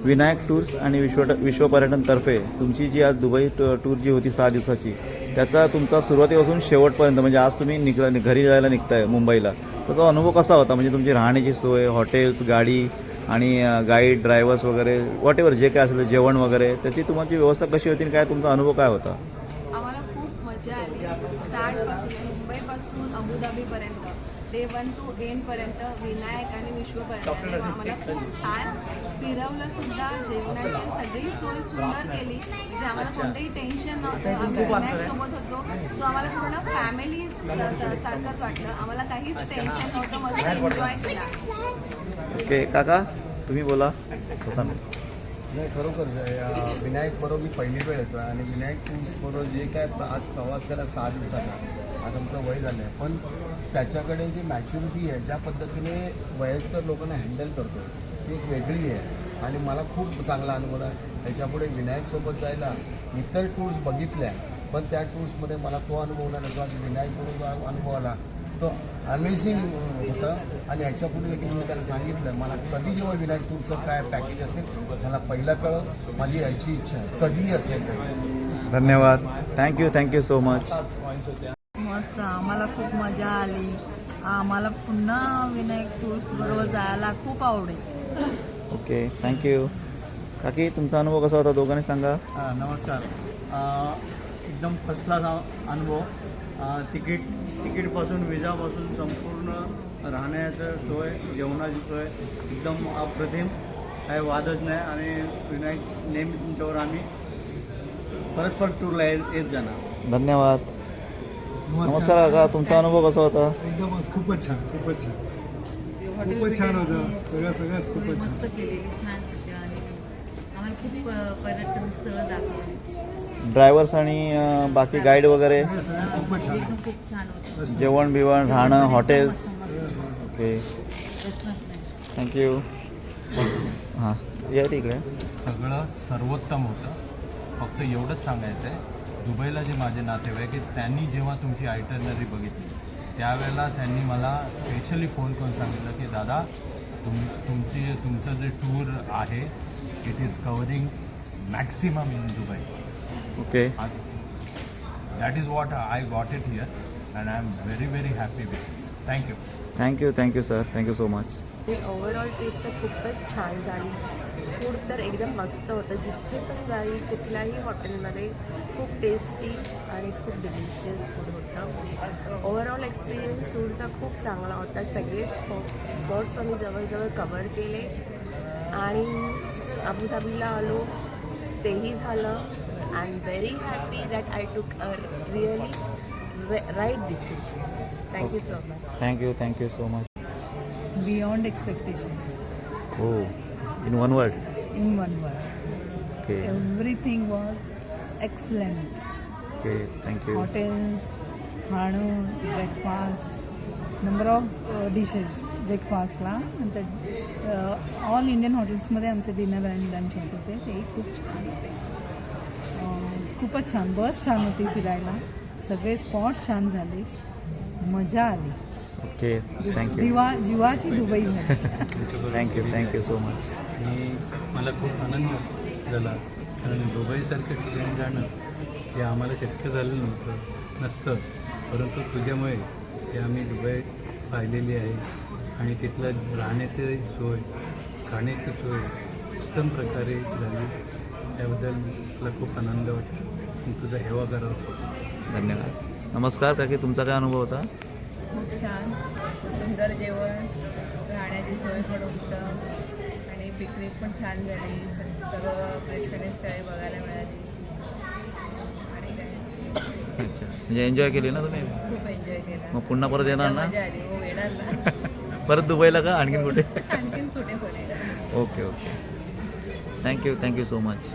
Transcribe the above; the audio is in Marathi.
विनायक टूर्स आणि विश्व पर्यटनतर्फे तुमची जी आज दुबई टूर जी होती 6 दिवसाची, त्याचा तुमचा सुरुवातीपासून शेवटपर्यंत म्हणजे आज तुम्ही घरी जायला निघताय मुंबईला, तर तो अनुभव कसा होता? म्हणजे तुमची राहण्याची सोय, हॉटेल्स, गाडी आणि गाईड, ड्रायव्हर्स वगैरे वॉट एव्हर जे काय असेल जेवण वगैरे, त्याची तुमची व्यवस्था कशी होती आणि काय तुमचा अनुभव काय होता? आम्हाला खूप मजा आली. स्टार्टपासून मुंबईपासून अबुधाबीपर्यंत डे 1 टू एंडपर्यंत विनायक आणि विश्व पर्यटनाने आम्हाला खूप छान फिरवलं सुद्धा. जेवणाची सगळी सोय सुंदर केली, म्हणजे आम्हाला कोणतंही टेन्शन नव्हतं. आम्ही विनायकसोबत होतो, सो आम्हाला पूर्ण फॅमिली सारखंच वाटलं. आम्हाला काहीच टेन्शन नव्हतं, मस्त एन्जॉय केला. ओके काका, तुम्ही बोला स्वतः. नाही, खरोखर विनायक बरोबर मी पहिली वेळ येतो आणि विनायक टूर्स बरोबर जे काय आज प्रवास केला 6 दिवसाचा, आज आमचं वय झालं आहे, पण त्याच्याकडे जी मॅच्युरिटी आहे, ज्या पद्धतीने वयस्कर लोकांना हँडल करतो ती एक वेगळी आहे आणि मला खूप चांगला अनुभव आहे. त्याच्यापुढे विनायकसोबत जायला इतर टूर्स बघितल्या, पण त्या टूर्समध्ये मला तो अनुभवला नसला की विनायकबरोबर अनुभव आला तो अमेझिंग होतं. आणि ह्याच्यापुढे देखील मी त्याला सांगितलं, मला कधी जेव्हा विनायक टूरचं काय पॅकेज असेल मला पहिला कळव, माझी यायची इच्छा आहे, कधीही असेल तरी. धन्यवाद. Thank you so much. मस्त, आम्हाला खूप मजा आली. आम्हाला पुन्हा विनायक टूर्स बरोबर जायला खूप आवडेल. Okay, thank you. काकी, तुमचा अनुभव कसा होता दोघांनी सांगा. नमस्कार. एकदम फर्स्ट क्लास अनुभव. तिकीटपासून विजापासून संपूर्ण राहण्याचं सोय, जेवणाची सोय एकदम अप्रतिम, काही वादच नाही. आणि विनायक नेहमी तुमच्यावर आम्ही परत टूरला येत जाणार. धन्यवाद. नमस्कार काका, तुमचा अनुभव कसा होता? एकदम खूपच छान खूपच छान होतं. सगळंच खूपच छान. मस्त केलेली, छान होती आणि आम्हाला खूप पर्यटन स्थळं दाखवली. ड्रायव्हर्स आणि बाकी गाईड वगैरे, खूपच छान. एकदम खूप छान होतं. जेवण बिवण, राहणं, हॉटेल्स. ओके, प्रश्नच नाही. थँक्यू. हां, या तिकडे. सगळं सर्वोत्तम होतं. फक्त एवढंच सांगायचं आहे, दुबईला जे माझे नातेवाईक आहेत त्यांनी जेव्हा तुमची आयटनरी बघितली त्यावेळेला त्यांनी मला स्पेशली फोन करून सांगितलं की दादा तुमचं जे टूर आहे it is covering maximum in Dubai. Okay, that is what I got it here and I am very very happy with this. Thank you sir, thank you so much. Overall trip तर खूपच छान झाली. फूड तर एकदम मस्त होतं. जिथे पण जाईल कुठल्याही हॉटेलमध्ये खूप टेस्टी आणि खूप डिलिशियस फूड होतं. ओव्हरऑल एक्सपिरियन्स टूरचा खूप चांगला होता. सगळे स्पॉट्स आम्ही जवळजवळ कवर केले आणि अबुधाबीला आलो तेही झालं. I am very happy that I took a really right decision. Thank you so much. Thank you so much. Beyond expectation. हो, in one word. In one word. Okay, Everything was excellent. Okay, thank you. Hotels, खाणं, ब्रेकफास्ट, नंबर ऑफ डिशेस ब्रेकफास्टला. नंतर ऑल इंडियन हॉटेल्समध्ये आमचे डिनर आणि लंच होत होते, ते खूप छान होते. खूपच छान. बस छान होती फिरायला, सगळे स्पॉट्स छान झाले, मजा आली. Okay, thank you. जीवाची दुबई झाली. Thank you so much. आणि मला खूप आनंद झाला, कारण दुबईसारख्या ठिकाणी जाणं हे आम्हाला शक्य झालं नसतं, परंतु तुझ्यामुळे हे आम्ही दुबई पाहिलेली आहे आणि तिथलं राहण्याची सोय, खाण्याची सोय उत्तम प्रकारे झाली. त्याबद्दल मला खूप आनंद वाटतो आणि तुझा हेवा करावा. धन्यवाद. नमस्कार काकी, तुमचा काय अनुभव होता? खूप छान, सुंदर जेवण, राहण्याची सोय पण उत्तम आणि पिकनिक पण छान झाली. सर्व प्रेक्षणीय स्थळे बघायला मिळाली आणि काय अच्छा, म्हणजे एन्जॉय केली ना तुम्ही? खूप एन्जॉय केला. मग पुन्हा परत येणार ना? मजा आली. हो, येणार ना. परत दुबईला का आणखीन कुठे? आणखीन कुठे पण येणार. Okay, thank you so much.